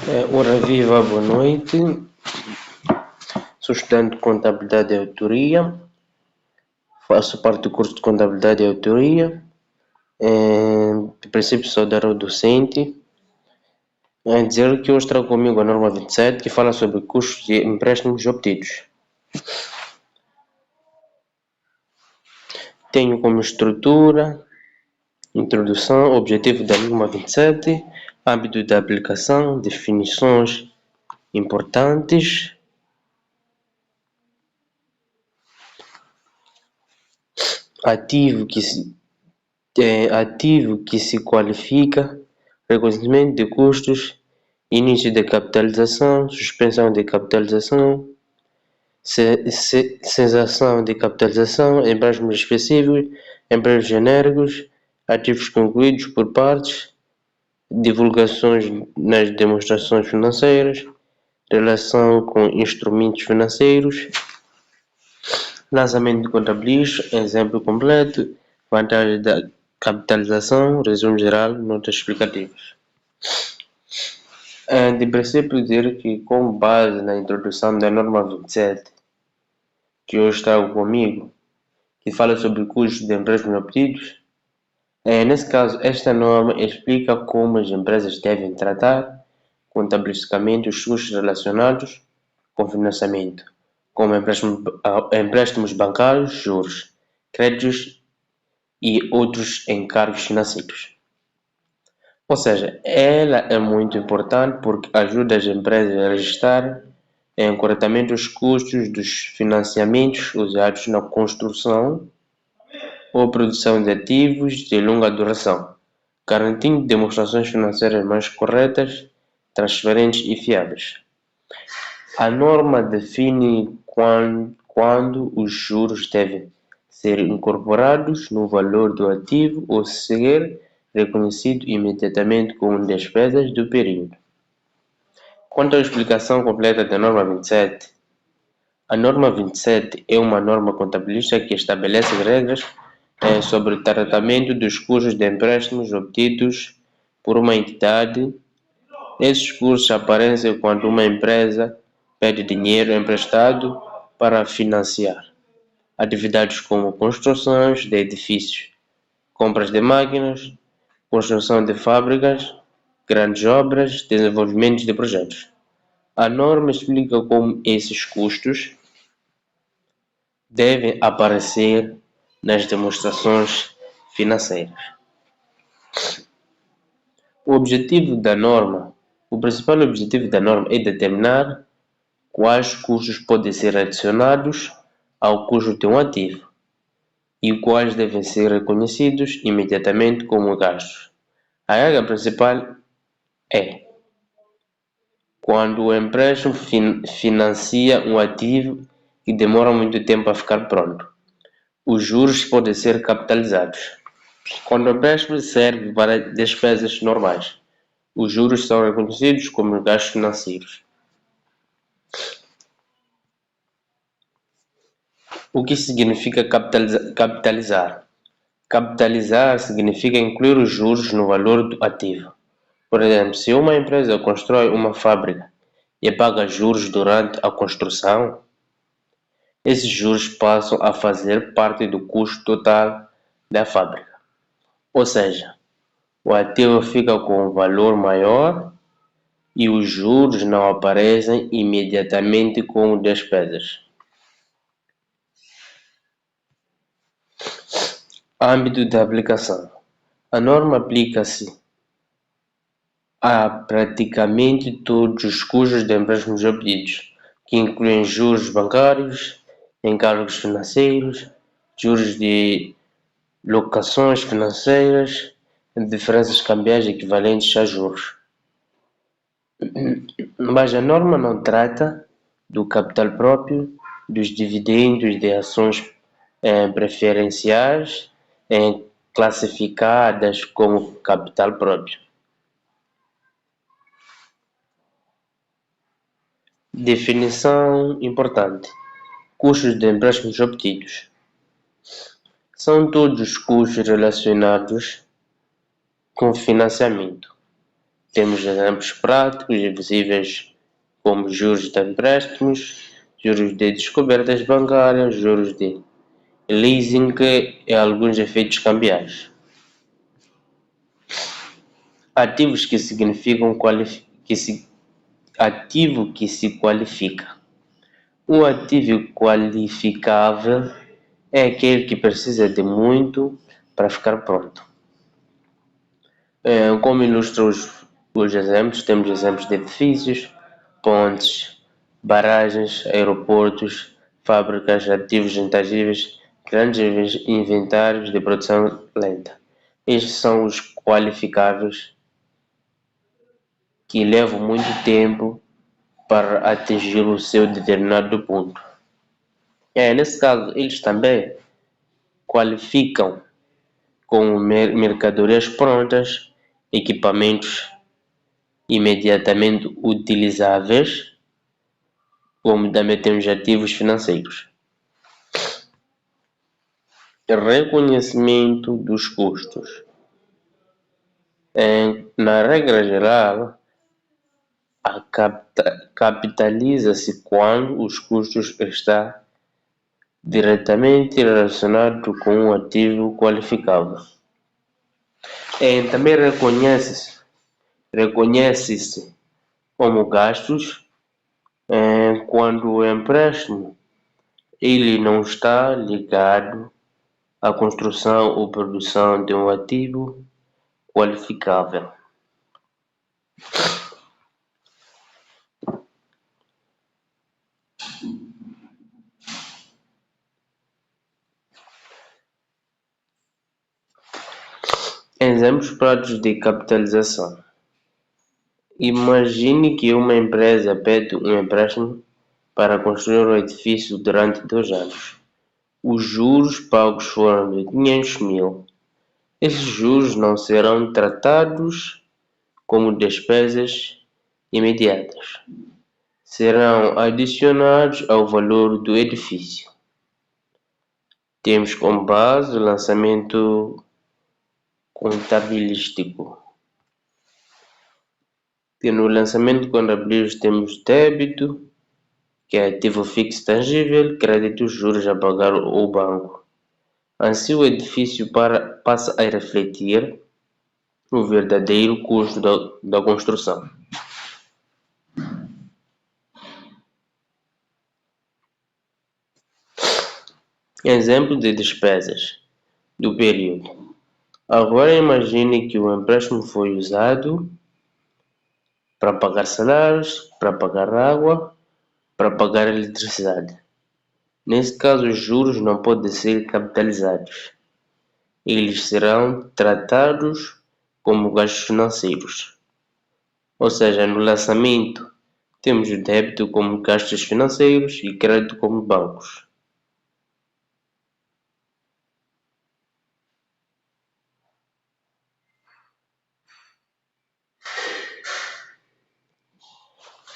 Ora viva, boa noite. Sou estudante de Contabilidade e Auditoria. Faço parte do curso de Contabilidade e Auditoria. De princípio sou docente. Dizer que hoje trago comigo a norma 27, que fala sobre custos de empréstimos obtidos. Tenho como estrutura, introdução, objetivo da norma 27, âmbito de aplicação, definições importantes, ativo que se qualifica, reconhecimento de custos, início de capitalização, suspensão de capitalização, cessação de capitalização, empréstimos específicos, empréstimos genéricos, ativos concluídos por partes, divulgações nas demonstrações financeiras, relação com instrumentos financeiros, lançamento de contabilísticos, exemplo completo, vantagem da capitalização, resumo geral, notas explicativas. De princípio dizer que, com base na introdução da norma 27, que hoje trago comigo, que fala sobre custos de empréstimos obtidos, nesse caso, esta norma explica como as empresas devem tratar contabilisticamente os custos relacionados com financiamento, como empréstimos bancários, juros, créditos e outros encargos financeiros. Ou seja, ela é muito importante porque ajuda as empresas a registrar corretamente os custos dos financiamentos usados na construção ou produção de ativos de longa duração, garantindo demonstrações financeiras mais corretas, transparentes e fiáveis. A norma define quando os juros devem ser incorporados no valor do ativo ou ser reconhecido imediatamente como despesas do período. Quanto à explicação completa da norma 27, a norma 27 é uma norma contabilística que estabelece regras sobre o tratamento dos custos de empréstimos obtidos por uma entidade. Esses custos aparecem quando uma empresa pede dinheiro emprestado para financiar atividades como construções de edifícios, compras de máquinas, construção de fábricas, grandes obras, desenvolvimento de projetos. A norma explica como esses custos devem aparecer nas demonstrações financeiras. O principal objetivo da norma é determinar quais custos podem ser adicionados ao custo de um ativo e quais devem ser reconhecidos imediatamente como gastos. A regra principal é quando o empréstimo financia um ativo que demora muito tempo a ficar pronto. Os juros podem ser capitalizados. Quando o empréstimo serve para despesas normais, os juros são reconhecidos como gastos financeiros. O que significa capitalizar? Capitalizar significa incluir os juros no valor do ativo. Por exemplo, se uma empresa constrói uma fábrica e paga juros durante a construção, esses juros passam a fazer parte do custo total da fábrica. Ou seja, o ativo fica com um valor maior e os juros não aparecem imediatamente como despesas. Âmbito de aplicação. A norma aplica-se a praticamente todos os custos de empréstimos obtidos, que incluem juros bancários, encargos financeiros, juros de locações financeiras, diferenças cambiais equivalentes a juros. Mas a norma não trata do capital próprio, dos dividendos de ações preferenciais classificadas como capital próprio. Definição importante: custos de empréstimos obtidos são todos os custos relacionados com financiamento, Temos exemplos práticos e visíveis como juros de empréstimos, juros de descobertas bancárias, juros de leasing e alguns efeitos cambiais. Ativos que significam ativo que se qualifica. Um ativo qualificável é aquele que precisa de muito para ficar pronto. Como ilustram os exemplos, temos exemplos de edifícios, pontes, barragens, aeroportos, fábricas, ativos intangíveis, grandes inventários de produção lenta. Estes são os qualificáveis que levam muito tempo para atingir o seu determinado ponto. Nesse caso, eles também qualificam como mercadorias prontas, equipamentos imediatamente utilizáveis, como também temos ativos financeiros. Reconhecimento dos custos. Na regra geral, capitaliza-se quando os custos estão diretamente relacionados com um ativo qualificável. Também reconhece-se como gastos quando o empréstimo ele não está ligado à construção ou produção de um ativo qualificável. Exemplos práticos de capitalização. Imagine que uma empresa pede um empréstimo para construir um edifício durante 2 anos. Os juros pagos foram de 500 mil. Esses juros não serão tratados como despesas imediatas. Serão adicionados ao valor do edifício. Temos como base o lançamento contabilístico. No lançamento contabilístico temos débito, que é ativo fixo tangível, crédito, juros a pagar ao banco. Assim o edifício passa a refletir o verdadeiro custo da construção. Exemplo de despesas do período. Agora imagine que o empréstimo foi usado para pagar salários, para pagar água, para pagar eletricidade. Nesse caso, os juros não podem ser capitalizados. Eles serão tratados como gastos financeiros. Ou seja, no lançamento, temos o débito como gastos financeiros e crédito como bancos.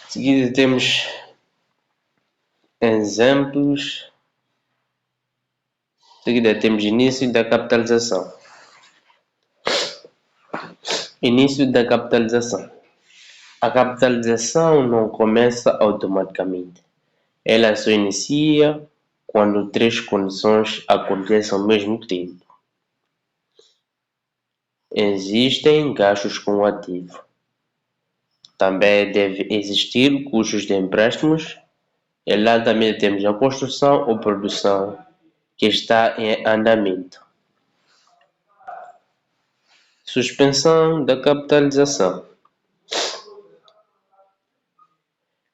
Em seguida, temos exemplos. Em seguida, temos início da capitalização. Início da capitalização. A capitalização não começa automaticamente. Ela só inicia quando 3 condições acontecem ao mesmo tempo. Existem gastos com o ativo. Também deve existir custos de empréstimos. E lá também temos a construção ou produção que está em andamento. Suspensão da capitalização.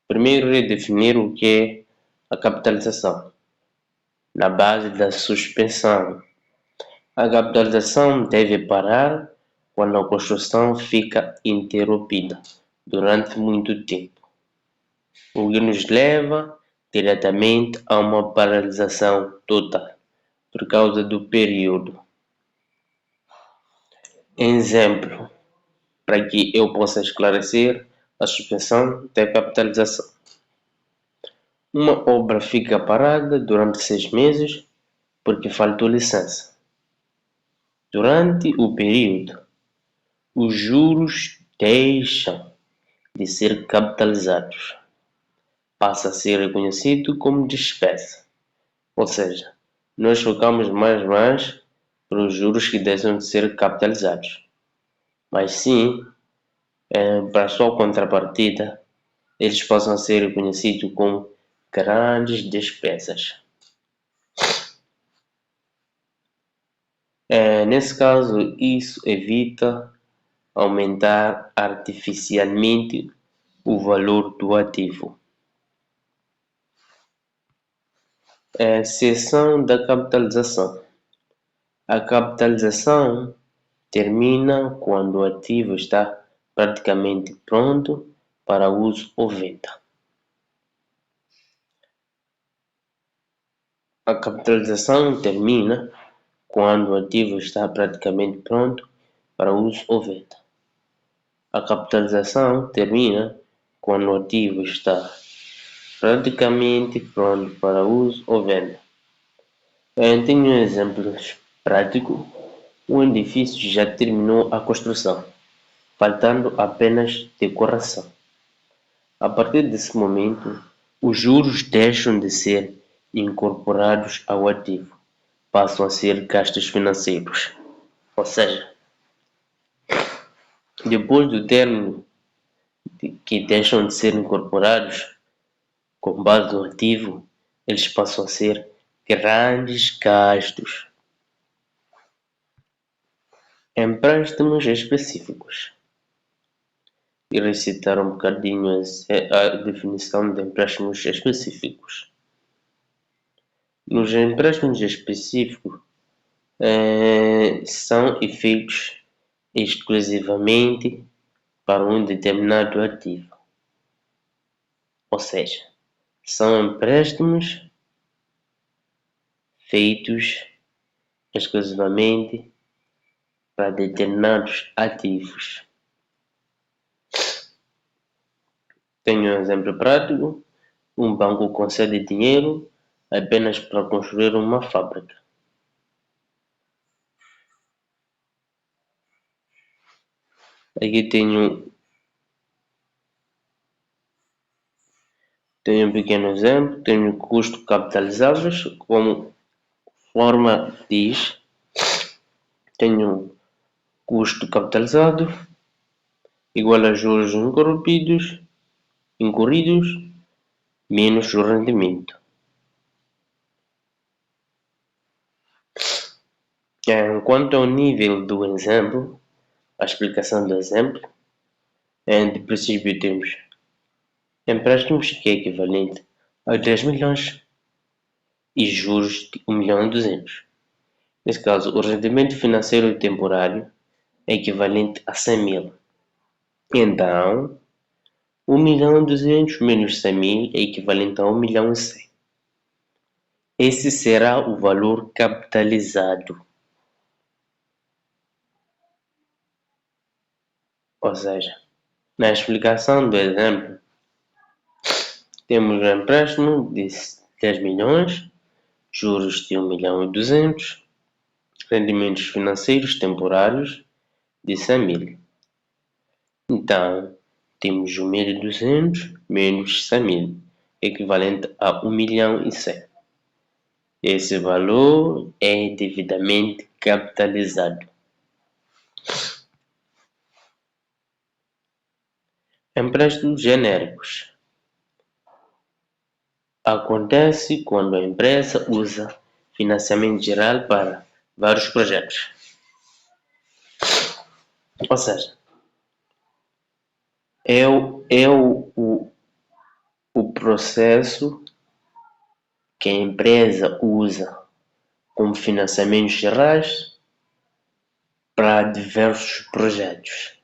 Primeiro, redefinir o que é a capitalização. Na base da suspensão, a capitalização deve parar quando a construção fica interrompida durante muito tempo, o que nos leva diretamente a uma paralisação total por causa do período. Exemplo, para que eu possa esclarecer a suspensão da capitalização. Uma obra fica parada durante 6 meses porque faltou licença. Durante o período, os juros deixam de ser capitalizados, passa a ser reconhecido como despesa. Ou seja, nós focamos mais para os juros que deixam de ser capitalizados. Mas sim, para a sua contrapartida, eles possam ser reconhecidos como grandes despesas. Nesse caso, isso evita aumentar artificialmente o valor do ativo. Seção da capitalização. A capitalização termina quando o ativo está praticamente pronto para uso ou venda. A capitalização termina quando o ativo está praticamente pronto para uso ou venda. A capitalização termina quando o ativo está praticamente pronto para uso ou venda. Tenho um exemplo prático. O edifício já terminou a construção, faltando apenas decoração. A partir desse momento, os juros deixam de ser incorporados ao ativo, passam a ser gastos financeiros. Ou seja, depois do término que deixam de ser incorporados com base no ativo, eles passam a ser grandes gastos. Empréstimos específicos. Irei citar um bocadinho a definição de empréstimos específicos. Nos empréstimos específicos, são feitos exclusivamente para um determinado ativo. Ou seja, são empréstimos feitos exclusivamente para determinados ativos. Tenho um exemplo prático. Um banco concede dinheiro apenas para construir uma fábrica. Aqui tenho um pequeno exemplo. Tenho custo capitalizáveis, como forma diz. Tenho custo capitalizado igual a juros incorridos menos o rendimento. Quanto ao nível do exemplo, a explicação do exemplo, de princípio temos empréstimos que é equivalente a 10 milhões e juros de 1.200.000. Nesse caso, o rendimento financeiro temporário é equivalente a 100.000. Então, 1.200.000 menos 100.000 é equivalente a 1.100.000. Esse será o valor capitalizado. Ou seja, na explicação do exemplo, temos um empréstimo de 10 milhões, juros de 1.200.000, rendimentos financeiros temporários de 100.000. Então, temos 1.200.000 menos 100.000, equivalente a 1.100.000. Esse valor é devidamente capitalizado. Empréstimos genéricos. Acontece quando a empresa usa financiamento geral para vários projetos. Ou seja, é o processo que a empresa usa como financiamentos gerais para diversos projetos,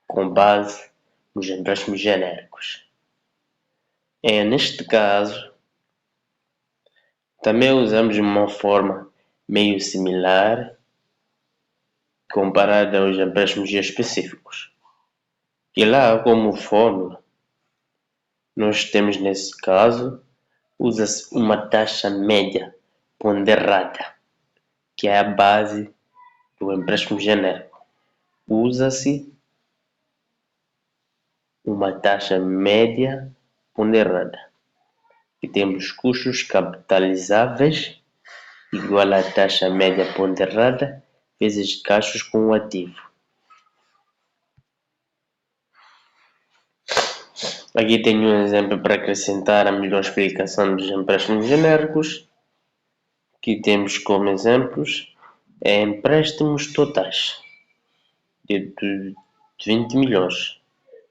com base nos empréstimos genéricos. Neste caso, também usamos uma forma meio similar comparada aos empréstimos específicos. E lá, como fórmula, nós temos nesse caso, usa-se uma taxa média ponderada, que é a base do empréstimo genérico. Usa-se uma taxa média ponderada, que temos custos capitalizáveis igual à taxa média ponderada vezes gastos com o ativo. Aqui tenho um exemplo para acrescentar a melhor explicação dos empréstimos genéricos, que temos como exemplos empréstimos totais de 20 milhões,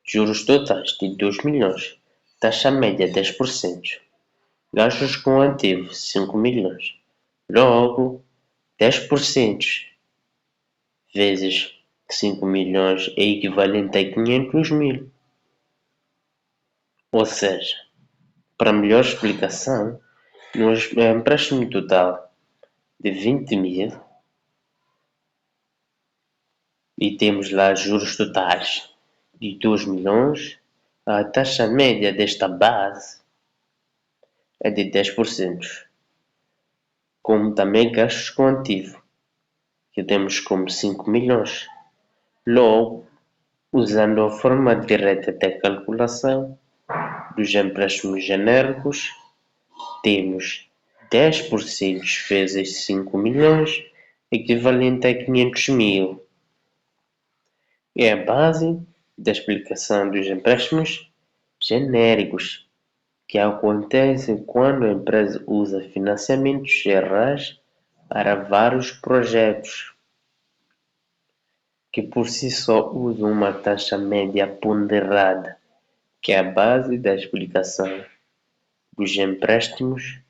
juros totais de 2 milhões, taxa média 10%, gastos com ativo 5 milhões, logo 10% vezes 5 milhões é equivalente a 500 mil. Ou seja, para melhor explicação, no empréstimo total de 20 mil e temos lá juros totais de 2 milhões, a taxa média desta base é de 10%, como também gastos com ativo, que temos como 5 milhões. Logo, usando a forma direta de calculação dos empréstimos genéricos, temos 10% vezes 5 milhões, equivalente a 500 mil. É a base da explicação dos empréstimos genéricos, que acontecem quando a empresa usa financiamentos gerais para vários projetos, que por si só usam uma taxa média ponderada, que é a base da explicação dos empréstimos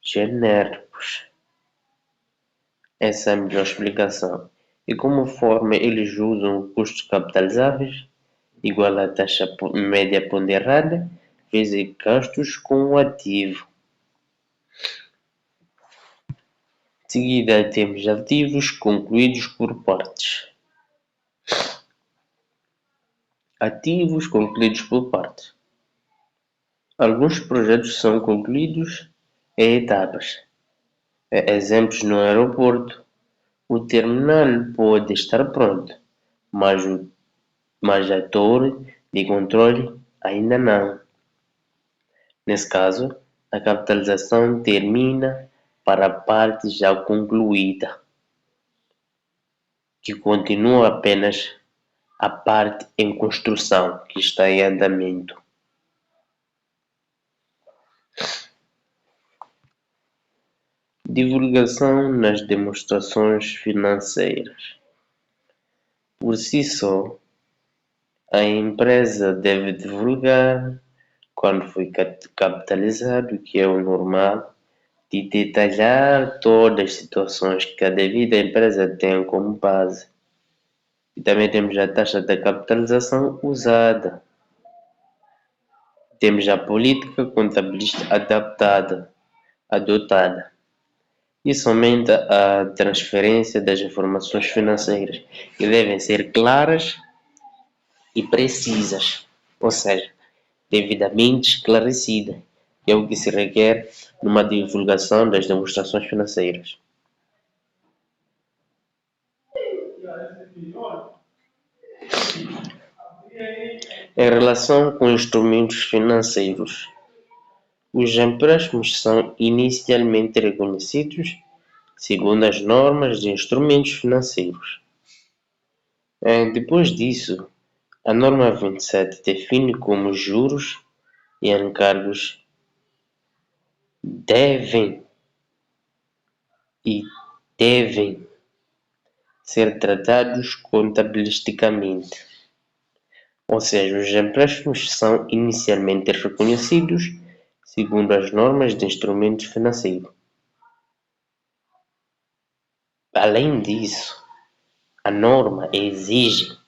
genéricos. Essa é a melhor explicação. E como forma eles usam custos capitalizáveis igual à taxa média ponderada vezes gastos com o ativo. De seguida temos ativos concluídos por partes. Ativos concluídos por partes. Alguns projetos são concluídos em etapas. Exemplos no aeroporto. O terminal pode estar pronto, mas a torre de controle ainda não. Nesse caso, a capitalização termina para a parte já concluída, que continua apenas a parte em construção, que está em andamento. Divulgação nas demonstrações financeiras. Por si só, a empresa deve divulgar quando foi capitalizado, que é o normal, de detalhar todas as situações que a devida empresa tem como base. E também temos a taxa da capitalização usada. Temos a política contabilística adotada. Isso aumenta a transferência das informações financeiras, que devem ser claras e precisas, ou seja, devidamente esclarecida, que é o que se requer numa divulgação das demonstrações financeiras. Em relação com instrumentos financeiros, os empréstimos são inicialmente reconhecidos segundo as normas de instrumentos financeiros. Depois disso, a norma 27 define como juros e encargos devem ser tratados contabilisticamente. Ou seja, os empréstimos são inicialmente reconhecidos segundo as normas de instrumentos financeiros. Além disso, a norma exige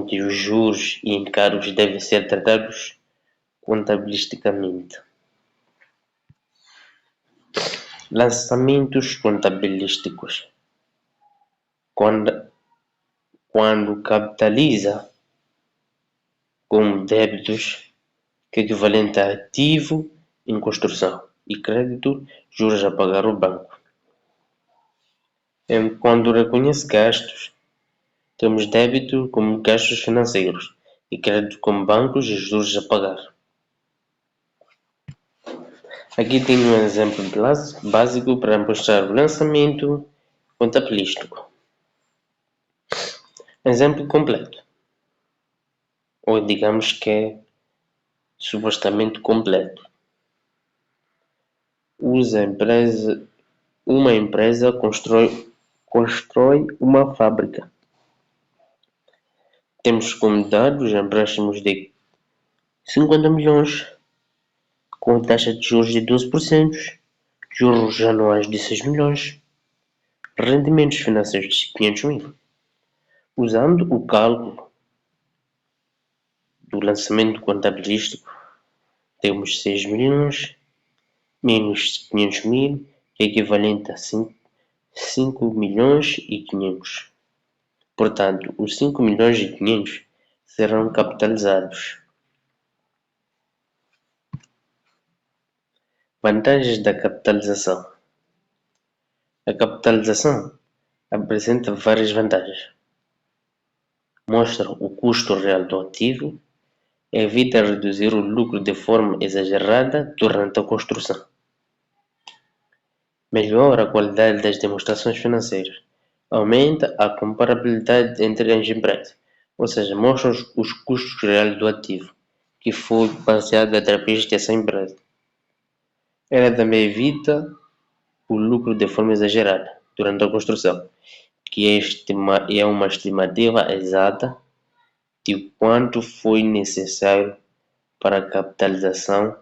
que os juros e encargos devem ser tratados contabilisticamente. Lançamentos contabilísticos. Quando capitaliza com débitos, que é equivalente a ativo em construção, e crédito, juros a pagar ao banco. Quando reconhece gastos, temos débito como gastos financeiros, e crédito com bancos e juros a pagar. Aqui tem um exemplo básico para mostrar o lançamento contabilístico. Exemplo completo, ou digamos que é supostamente completo. Uma empresa constrói uma fábrica. Temos como dados empréstimos de 50 milhões, com taxa de juros de 12%, juros anuais de 6 milhões, rendimentos financeiros de 500 mil. Usando o cálculo do lançamento contabilístico, temos 6 milhões menos 500 mil, que é equivalente a 5 milhões e 500. Portanto, os 5 milhões e 500 serão capitalizados. Vantagens da capitalização. A capitalização apresenta várias vantagens. Mostra o custo real do ativo, evita reduzir o lucro de forma exagerada durante a construção. Melhora a qualidade das demonstrações financeiras. Aumenta a comparabilidade entre as empresas, ou seja, mostra os custos reais do ativo, que foi baseado através dessa empresa. Ela também evita o lucro de forma exagerada durante a construção, que é uma estimativa exata de quanto foi necessário para a capitalização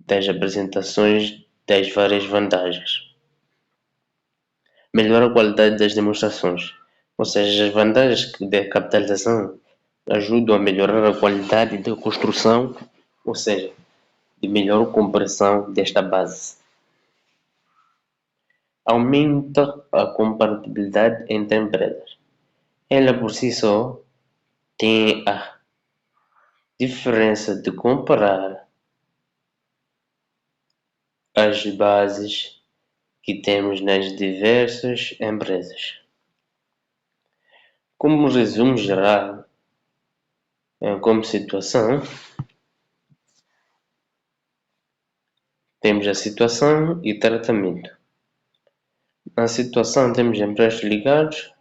das apresentações das várias vantagens. Melhora a qualidade das demonstrações, ou seja, as vantagens da capitalização ajudam a melhorar a qualidade da construção, ou seja, de melhor compreensão desta base. Aumenta a comparabilidade entre empresas. Ela por si só tem a diferença de comparar as bases que temos nas diversas empresas. Como resumo geral, como situação, temos a situação e tratamento. Na situação temos empréstimos ligados,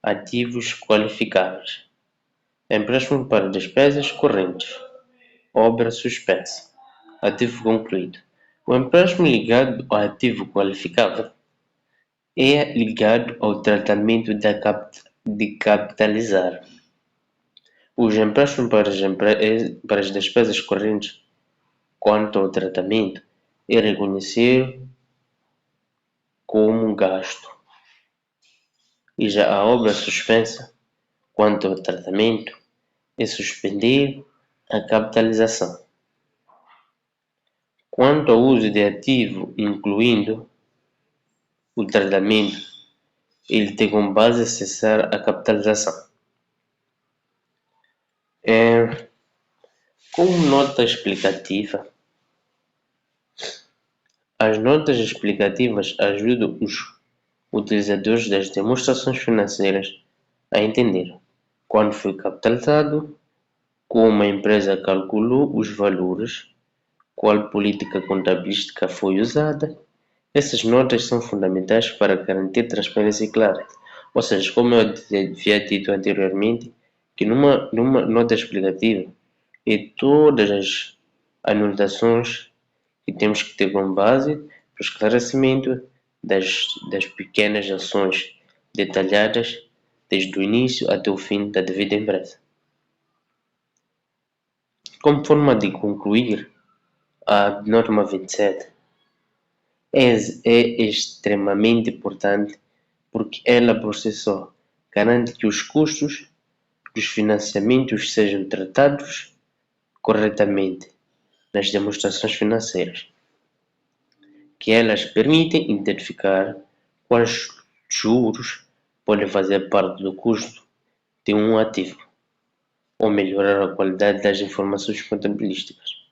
ativos qualificáveis, empréstimo para despesas correntes, obra suspensa, ativo concluído. O empréstimo ligado ao ativo qualificável é ligado ao tratamento de capitalizar. Os empréstimos para as despesas correntes, quanto ao tratamento, é reconhecer como gasto. E já a obra suspensa, quanto ao tratamento, é suspender a capitalização. Quanto ao uso de ativo, incluindo o tratamento, ele tem como base cessar a capitalização. Como nota explicativa, as notas explicativas ajudam os utilizadores das demonstrações financeiras a entender quando foi capitalizado, como a empresa calculou os valores, qual política contabilística foi usada. Essas notas são fundamentais para garantir transparência e clareza. Ou seja, como eu havia dito anteriormente, que numa nota explicativa é todas as anotações que temos que ter como base para o esclarecimento das pequenas ações detalhadas desde o início até o fim da devida empresa. Como forma de concluir, a norma 27 é extremamente importante porque ela por si só garante que os custos dos financiamentos sejam tratados corretamente nas demonstrações financeiras, que elas permitem identificar quais juros podem fazer parte do custo de um ativo ou melhorar a qualidade das informações contabilísticas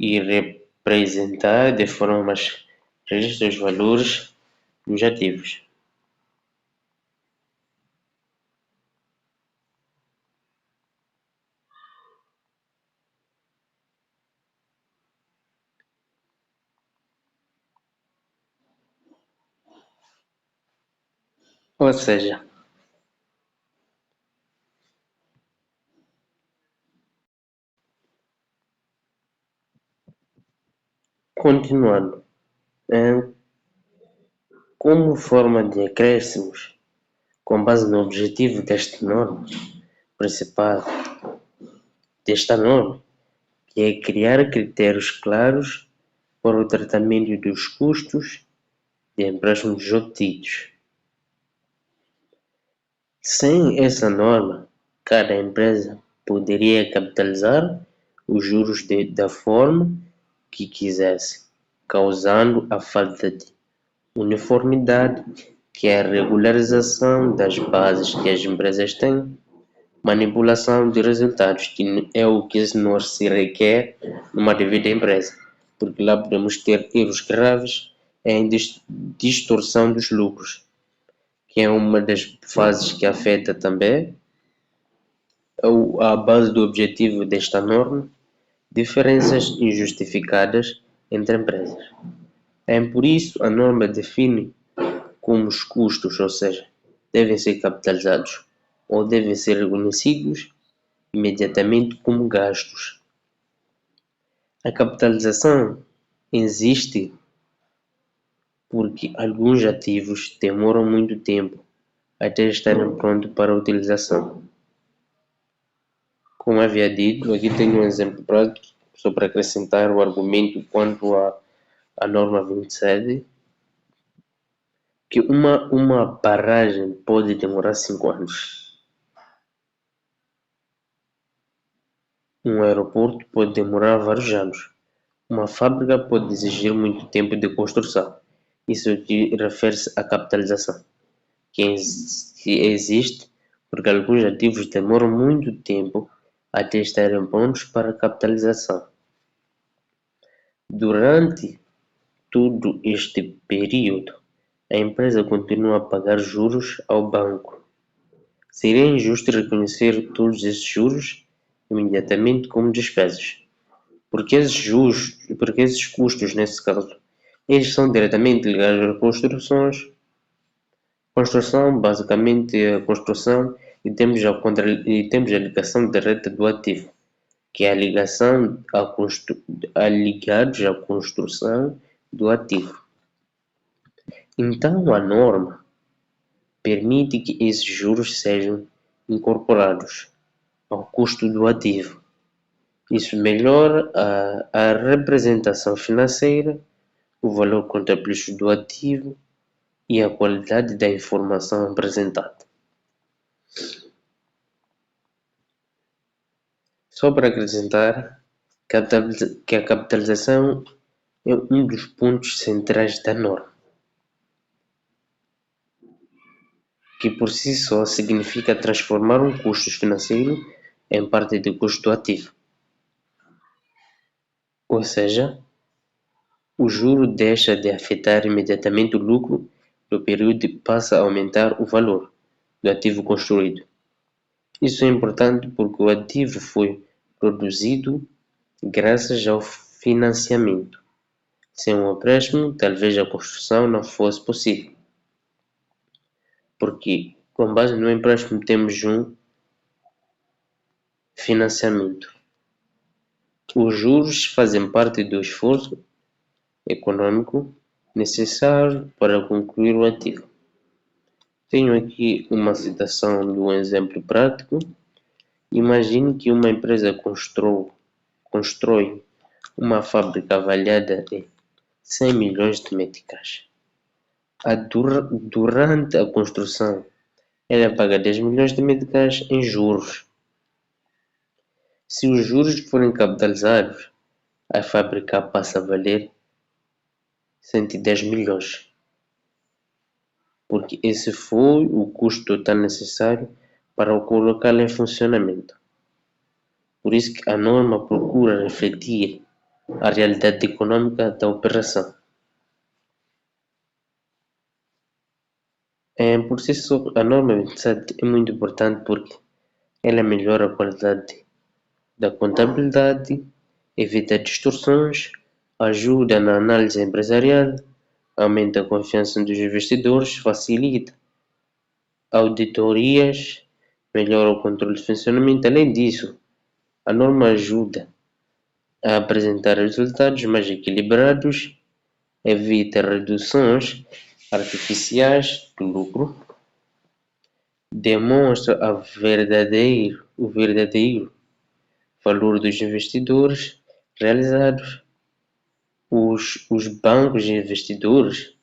e representar de forma mais realista os valores dos ativos. Ou seja, continuando, eh, como forma de acréscimos, com base no objetivo desta norma principal, desta norma, que é criar critérios claros para o tratamento dos custos de empréstimos obtidos. Sem essa norma, cada empresa poderia capitalizar os juros da forma que quisesse, causando a falta de uniformidade, que é a regularização das bases que as empresas têm, manipulação de resultados, que é o que nos se requer numa devida empresa, porque lá podemos ter erros graves em distorção dos lucros, que é uma das fases que afeta também a base do objetivo desta norma, diferenças injustificadas entre empresas. É por isso a norma define como os custos, ou seja, devem ser capitalizados ou devem ser reconhecidos imediatamente como gastos. A capitalização existe porque alguns ativos demoram muito tempo até estarem prontos para utilização. Como havia dito, aqui tenho um exemplo prático só para acrescentar o argumento quanto à norma 27, que uma barragem pode demorar 5 anos. Um aeroporto pode demorar vários anos. Uma fábrica pode exigir muito tempo de construção. Isso aqui refere-se à capitalização, que existe porque alguns ativos demoram muito tempo até estarem prontos para capitalização. Durante todo este período, a empresa continua a pagar juros ao banco. Seria injusto reconhecer todos esses juros imediatamente como despesas, porque esses custos, nesse caso, eles são diretamente ligados às construção, basicamente a construção, e temos a ligação direta do ativo, que é a ligação ligados à construção do ativo. Então, a norma permite que esses juros sejam incorporados ao custo do ativo. Isso melhora a representação financeira, o valor contabilístico do ativo e a qualidade da informação apresentada. Só para acrescentar que a capitalização é um dos pontos centrais da norma, que por si só significa transformar um custo financeiro em parte do custo do ativo. Ou seja, o juro deixa de afetar imediatamente o lucro do período e passa a aumentar o valor do ativo construído. Isso é importante porque o ativo foi produzido graças ao financiamento. Sem um empréstimo, talvez a construção não fosse possível. Porque, com base no empréstimo, temos um financiamento. Os juros fazem parte do esforço econômico necessário para concluir o ativo. Tenho aqui uma citação de um exemplo prático. Imagine que uma empresa constrói uma fábrica avaliada em 100 milhões de meticais. Durante a construção, ela paga 10 milhões de meticais em juros. Se os juros forem capitalizados, a fábrica passa a valer 110 milhões, porque esse foi o custo total necessário para colocá-la em funcionamento. Por isso que a norma procura refletir a realidade econômica da operação. Por si só, a norma 27 é muito importante porque ela melhora a qualidade da contabilidade, evita distorções, ajuda na análise empresarial, aumenta a confiança dos investidores, facilita auditorias, melhora o controle de funcionamento. Além disso, a norma ajuda a apresentar resultados mais equilibrados, evita reduções artificiais do lucro, demonstra o verdadeiro valor dos investidores realizados. Os bancos e investidores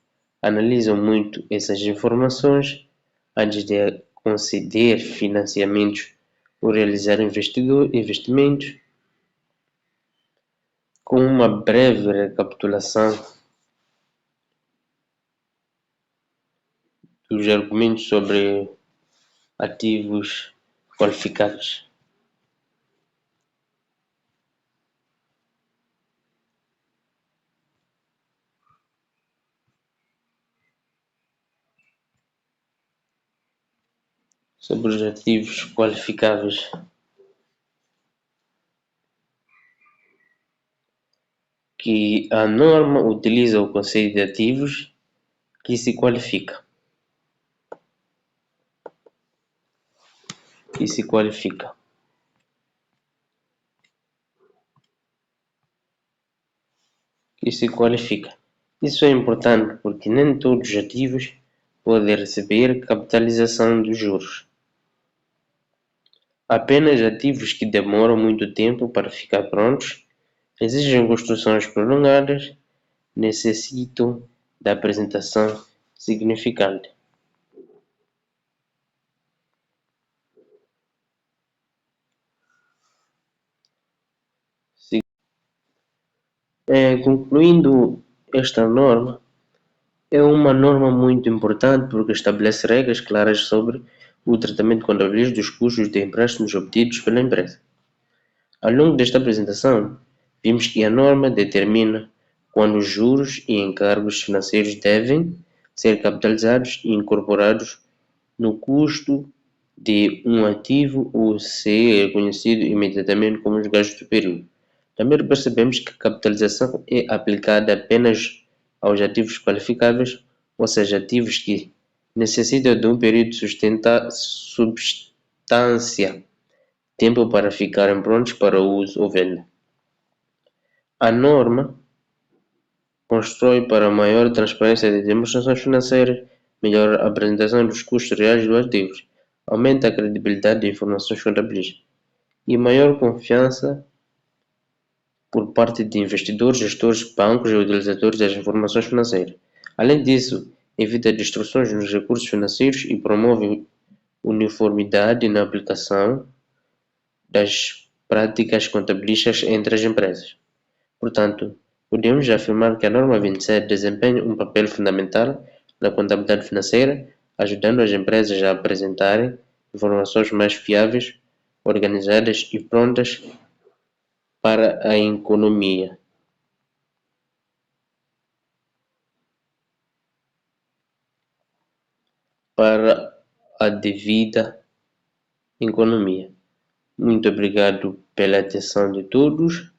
analisam muito essas informações antes de conceder financiamentos ou realizar investimentos. Com uma breve recapitulação dos argumentos sobre ativos qualificáveis. Sobre os ativos qualificáveis. Que a norma utiliza o conceito de ativos que se qualifica. Isso é importante porque nem todos os ativos podem receber capitalização dos juros. Apenas ativos que demoram muito tempo para ficar prontos, exigem construções prolongadas, necessitam da apresentação significante. Concluindo, esta norma é uma norma muito importante porque estabelece regras claras sobre o tratamento contabilístico dos custos de empréstimos obtidos pela empresa. Ao longo desta apresentação, vimos que a norma determina quando os juros e encargos financeiros devem ser capitalizados e incorporados no custo de um ativo ou ser reconhecido imediatamente como os gastos do período. Também percebemos que a capitalização é aplicada apenas aos ativos qualificáveis, ou seja, ativos que necessitam de um período de substância, tempo para ficarem prontos para o uso ou venda. A norma constrói para maior transparência de demonstrações financeiras, melhor apresentação dos custos reais dos ativos, aumenta a credibilidade de informações contabilísticas e maior confiança por parte de investidores, gestores, bancos e utilizadores das informações financeiras. Além disso, evita distorções nos recursos financeiros e promove uniformidade na aplicação das práticas contabilísticas entre as empresas. Portanto, podemos afirmar que a norma 27 desempenha um papel fundamental na contabilidade financeira, ajudando as empresas a apresentarem informações mais fiáveis, organizadas e prontas para a economia. Para a devida economia. Muito obrigado pela atenção de todos.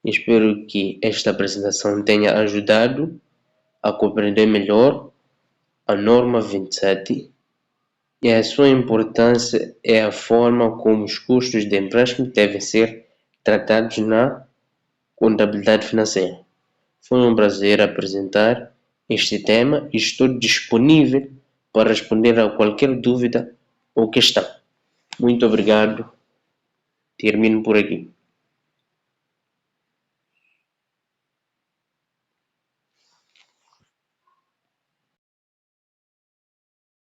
Espero que esta apresentação tenha ajudado a compreender melhor a norma 27 e a sua importância é a forma como os custos de empréstimo devem ser tratados na contabilidade financeira. Foi um prazer apresentar este tema e estou disponível para responder a qualquer dúvida ou questão. Muito obrigado. Termino por aqui.